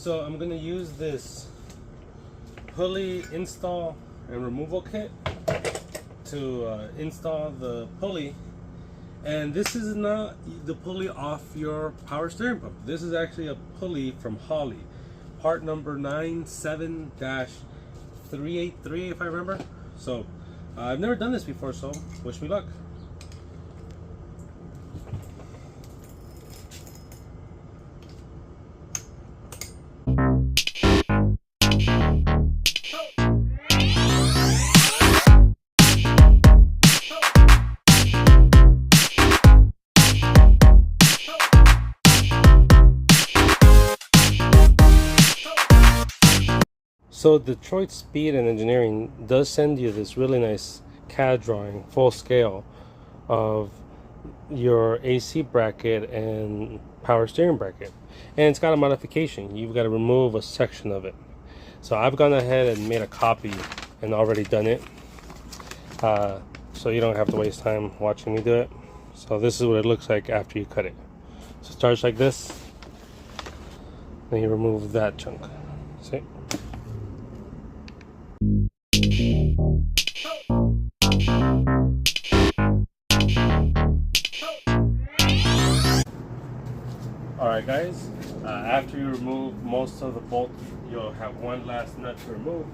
So I'm gonna use this pulley install and removal kit to install the pulley. And this is not the pulley off your power steering pump. This is actually a pulley from Holley, part number 97-383 if I remember. So I've never done this before, so wish me luck. So Detroit Speed and Engineering does send you this really nice CAD drawing, full scale, of your AC bracket and power steering bracket. And it's got a modification. You've got to remove a section of it. So I've gone ahead and made a copy and already done it. So you don't have to waste time watching me do it. So this is what it looks like after you cut it. So it starts like this. Then you remove that chunk. See? Alright guys, after you remove most of the bolt, you'll have one last nut to remove.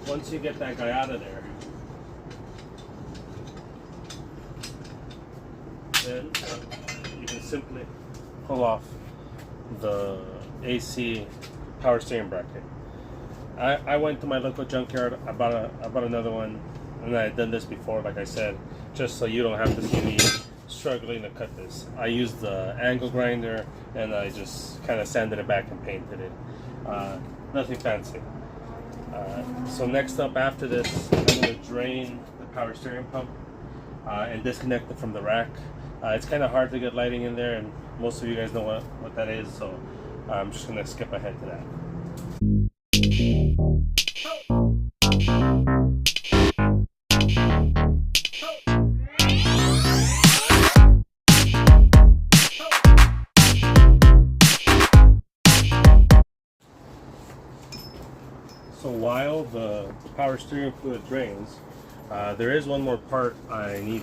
Once you get that guy out of there, then you can simply pull off the AC power steering bracket. I went to my local junkyard, I bought another one, and I had done this before, like I said, just so you don't have to see me struggling to cut this. I used the angle grinder and I just kind of sanded it back and painted it. Nothing fancy. So next up after this, I'm going to drain the power steering pump and disconnect it from the rack. It's kind of hard to get lighting in there, and most of you guys know what that is, so I'm just going to skip ahead to that. So while the power steering fluid drains, there is one more part I need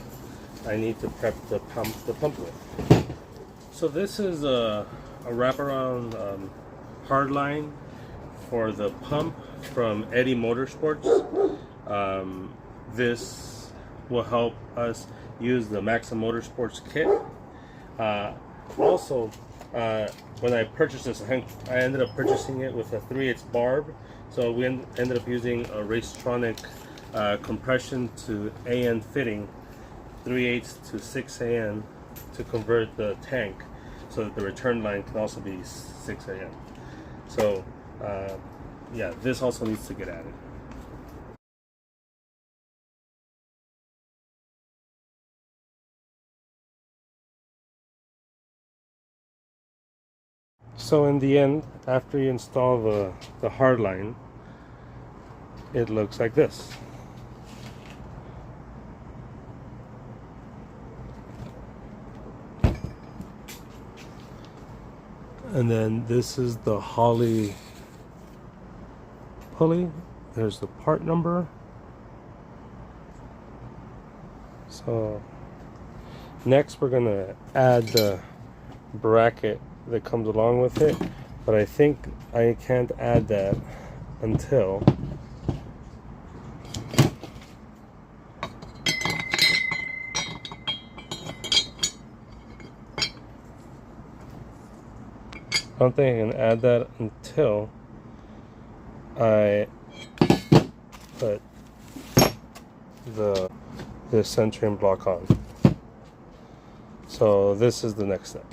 to prep the pump with. So this is a wraparound hard line for the pump from Eddie Motorsports. This will help us use the Mach1 Motorsports kit. Also, when I purchased this, I ended up purchasing it with a 3/8 barb. So we ended up using a Racetronic compression to AN fitting, 3/8 to 6 AN, to convert the tank so that the return line can also be 6 AN. So yeah, this also needs to get added. So in the end, after you install the hard line, it looks like this. And then this is the Holley pulley. There's the part number. So next we're gonna add the bracket that comes along with it, but I think I can't add that until I don't think I can add that until I put the centering block on. So this is the next step.